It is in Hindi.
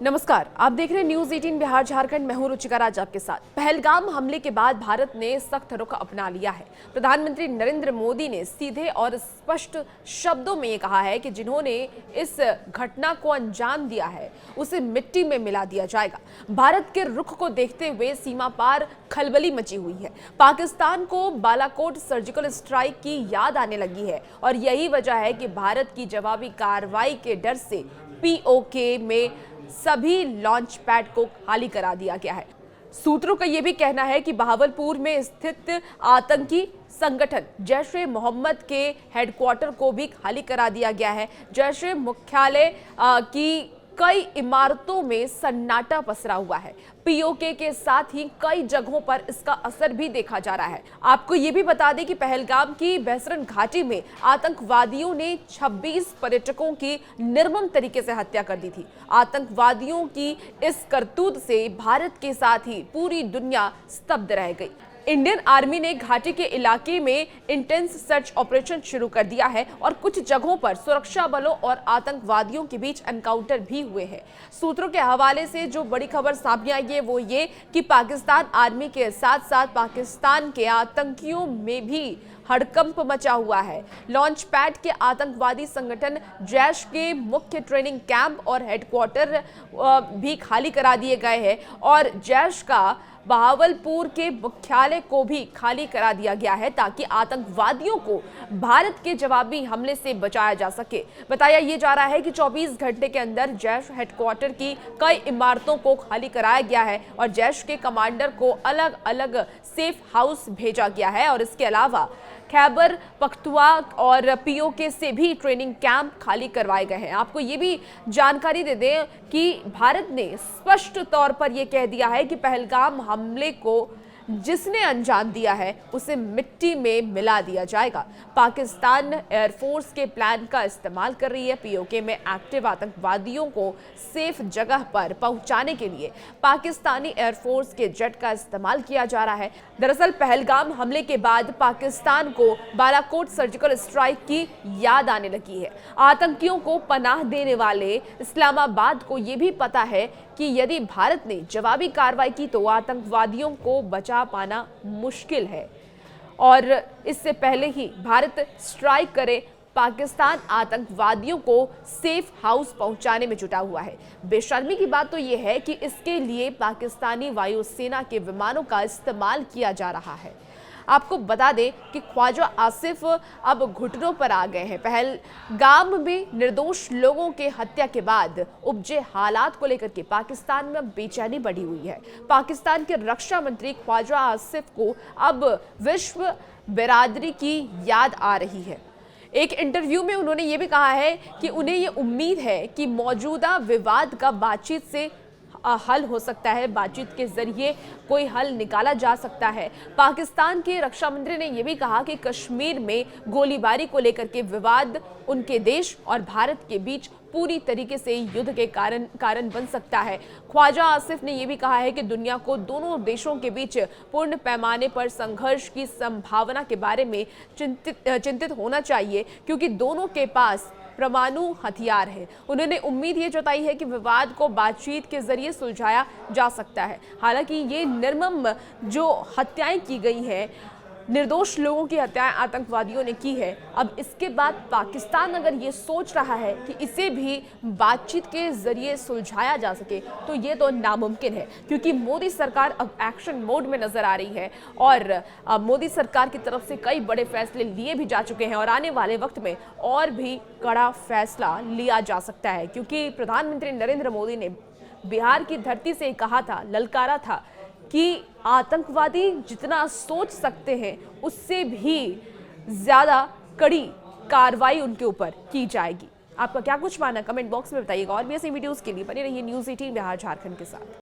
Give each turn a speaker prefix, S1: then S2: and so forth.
S1: नमस्कार, आप देख रहे हैं न्यूज 18 बिहार झारखंड। मैं हूं रुचिका राज आपके साथ। पहलगाम हमले के बाद भारत ने सख्त रुख अपना लिया है। प्रधानमंत्री नरेंद्र मोदी ने सीधे और स्पष्ट शब्दों में ये कहा है कि जिन्होंने इस घटना को अंजाम दिया है उसे मिट्टी में मिला दिया जाएगा। भारत के रुख को देखते हुए सीमा पार खलबली मची हुई है। पाकिस्तान को बालाकोट सर्जिकल स्ट्राइक की याद आने लगी है और यही वजह है कि भारत की जवाबी कार्रवाई के डर से पीओके में सभी लॉन्च पैड को खाली करा दिया गया है। सूत्रों का यह भी कहना है कि बहावलपुर में स्थित आतंकी संगठन जैश-ए-मोहम्मद के हेडक्वार्टर को भी खाली करा दिया गया है। जैश-ए मुख्यालय की कई इमारतों में सन्नाटा पसरा हुआ है। पीओके के साथ ही कई जगहों पर इसका असर भी देखा जा रहा है। आपको ये भी बता दें कि पहलगाम की बहसरन घाटी में आतंकवादियों ने 26 पर्यटकों की निर्मम तरीके से हत्या कर दी थी। आतंकवादियों की इस करतूत से भारत के साथ ही पूरी दुनिया स्तब्ध रह गई। इंडियन आर्मी ने घाटी के इलाके में इंटेंस सर्च ऑपरेशन शुरू कर दिया है और कुछ जगहों पर सुरक्षा बलों और आतंकवादियों के बीच एनकाउंटर भी हुए हैं। सूत्रों के हवाले से जो बड़ी खबर सामने आई है वो ये कि पाकिस्तान आर्मी के साथ साथ पाकिस्तान के आतंकियों में भी हड़कंप मचा हुआ है। लॉन्च पैड के आतंकवादी संगठन जैश के मुख्य ट्रेनिंग कैंप और हेडक्वार्टर भी खाली करा दिए गए हैं और जैश का बहावलपुर के मुख्यालय को भी खाली करा दिया गया है ताकि आतंकवादियों को भारत के जवाबी हमले से बचाया जा सके। बताया ये जा रहा है कि 24 घंटे के अंदर जैश हेडक्वार्टर की कई इमारतों को खाली कराया गया है और जैश के कमांडर को अलग अलग सेफ हाउस भेजा गया है और इसके अलावा खैबर पख्तुआ और पीओके से भी ट्रेनिंग कैंप खाली करवाए गए हैं। आपको ये भी जानकारी दे दें कि भारत ने स्पष्ट तौर पर यह कह दिया है कि पहलगाम हमले को जिसने अंजाम दिया है उसे मिट्टी में मिला दिया जाएगा। पाकिस्तान एयरफोर्स के प्लान का इस्तेमाल कर रही है। पीओके में एक्टिव आतंकवादियों को सेफ जगह पर पहुंचाने के लिए पाकिस्तानी एयरफोर्स के जेट का इस्तेमाल किया जा रहा है। दरअसल पहलगाम हमले के बाद पाकिस्तान को बालाकोट सर्जिकल स्ट्राइक की याद आने लगी है। आतंकियों को पनाह देने वाले इस्लामाबाद को यह भी पता है कि यदि भारत ने जवाबी कार्रवाई की तो आतंकवादियों को बचा पाना मुश्किल है और इससे पहले ही भारत स्ट्राइक करे पाकिस्तान आतंकवादियों को सेफ हाउस पहुंचाने में जुटा हुआ है। बेशर्मी की बात तो यह है कि इसके लिए पाकिस्तानी वायुसेना के विमानों का इस्तेमाल किया जा रहा है। आपको बता दें कि ख्वाजा आसिफ अब घुटनों पर आ गए हैं। पहलगाम में निर्दोष लोगों के हत्या के बाद उपजे हालात को लेकर के पाकिस्तान में बेचैनी बढ़ी हुई है। पाकिस्तान के रक्षा मंत्री ख्वाजा आसिफ को अब विश्व बिरादरी की याद आ रही है। एक इंटरव्यू में उन्होंने ये भी कहा है कि उन्हें ये उम्मीद है कि मौजूदा विवाद का बातचीत से हल हो सकता है, बातचीत के जरिए कोई हल निकाला जा सकता है। पाकिस्तान के रक्षा मंत्री ने यह भी कहा कि कश्मीर में गोलीबारी को लेकर के विवाद उनके देश और भारत के बीच पूरी तरीके से युद्ध के कारण बन सकता है। ख्वाजा आसिफ ने यह भी कहा है कि दुनिया को दोनों देशों के बीच पूर्ण पैमाने पर संघर्ष की संभावना के बारे में चिंतित होना चाहिए क्योंकि दोनों के पास परमाणु हथियार है। उन्होंने उम्मीद ये जताई है कि विवाद को बातचीत के जरिए सुलझाया जा सकता है। हालांकि ये निर्मम जो हत्याएं की गई हैं, निर्दोष लोगों की हत्याएं आतंकवादियों ने की है, अब इसके बाद पाकिस्तान अगर ये सोच रहा है कि इसे भी बातचीत के जरिए सुलझाया जा सके तो ये तो नामुमकिन है क्योंकि मोदी सरकार अब एक्शन मोड में नजर आ रही है और मोदी सरकार की तरफ से कई बड़े फैसले लिए भी जा चुके हैं और आने वाले वक्त में और भी कड़ा फैसला लिया जा सकता है क्योंकि प्रधानमंत्री नरेंद्र मोदी ने बिहार की धरती से कहा था, ललकारा था कि आतंकवादी जितना सोच सकते हैं उससे भी ज्यादा कड़ी कार्रवाई उनके ऊपर की जाएगी। आपका क्या कुछ मानना, कमेंट बॉक्स में बताइएगा और भी ऐसी वीडियोस के लिए बने रहिए न्यूज़ 18 बिहार झारखंड के साथ।